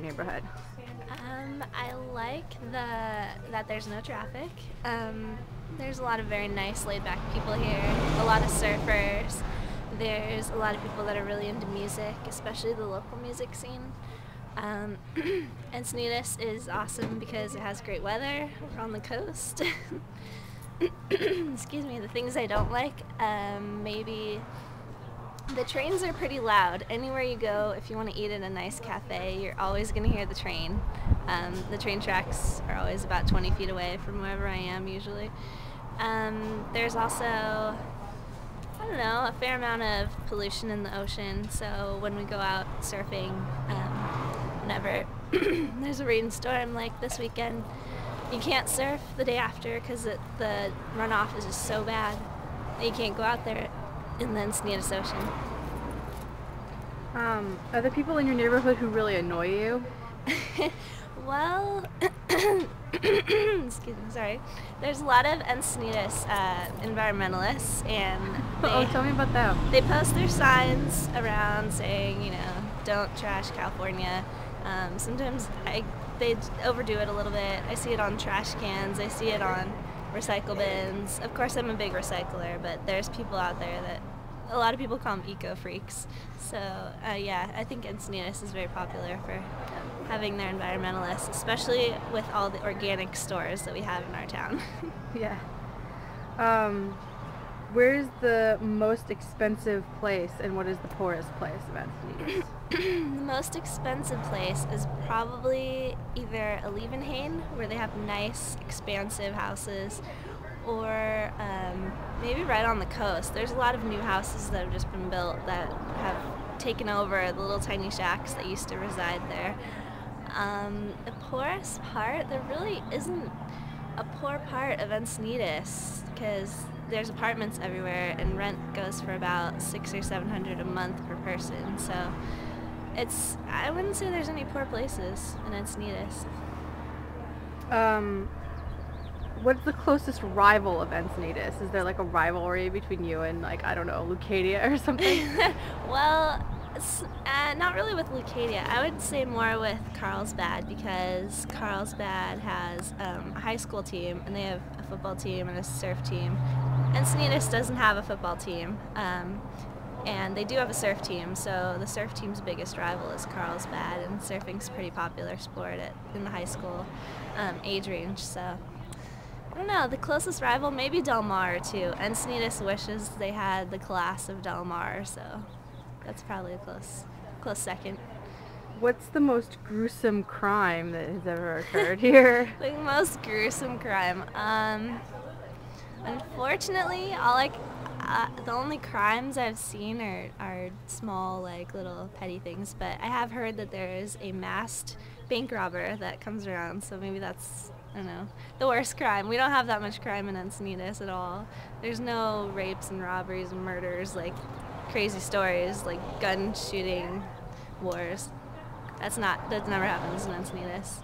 neighborhood? I like that there's no traffic. There's a lot of very nice, laid-back people here. A lot of surfers. There's a lot of people that are really into music, especially the local music scene. Encinitas is awesome because it has great weather. We're on the coast. Excuse me. The things I don't like, maybe the trains are pretty loud. Anywhere you go, if you want to eat at a nice cafe, you're always going to hear the train. The train tracks are always about 20 feet away from wherever I am usually. There's also, I don't know, a fair amount of pollution in the ocean. So when we go out surfing, whenever there's a rainstorm like this weekend, you can't surf the day after because the runoff is just so bad that you can't go out there in the Encinitas Ocean. Are there people in your neighborhood who really annoy you? Well, excuse me, sorry. There's a lot of Encinitas environmentalists, and Tell me about them. they post their signs around saying, you know, don't trash California. Sometimes they overdo it a little bit. I see it on trash cans. I see it on recycle bins. Of course, I'm a big recycler, but there's people out there that a lot of people call them eco-freaks. So, yeah, I think Encinitas is very popular for having their environmentalists, especially with all the organic stores that we have in our town. Yeah. Where's the most expensive place and what is the poorest place of Encinitas? The most expensive place is probably either Alevenhain, where they have nice, expansive houses, or maybe right on the coast. There's a lot of new houses that have just been built that have taken over the little tiny shacks that used to reside there. The poorest part, there really isn't a poor part of Encinitas because there's apartments everywhere and rent goes for about $600 or $700 a month per person. So I wouldn't say there's any poor places in Encinitas. What's the closest rival of Encinitas? Is there like a rivalry between you and, like, I don't know, Leucadia or something? Well, not really with Leucadia. I would say more with Carlsbad because Carlsbad has a high school team and they have a football team and a surf team. Encinitas doesn't have a football team, and they do have a surf team, so the surf team's biggest rival is Carlsbad, and surfing's a pretty popular sport in the high school age range, so I don't know, the closest rival, maybe Del Mar too. Encinitas wishes they had the class of Del Mar, so that's probably a close second. What's the most gruesome crime that has ever occurred here? The most gruesome crime. Unfortunately, the only crimes I've seen are small, like little petty things. But I have heard that there is a masked bank robber that comes around. So maybe that's, I don't know, the worst crime. We don't have that much crime in Encinitas at all. There's no rapes and robberies and murders, like crazy stories, like gun shooting wars. That never happens in Encinitas.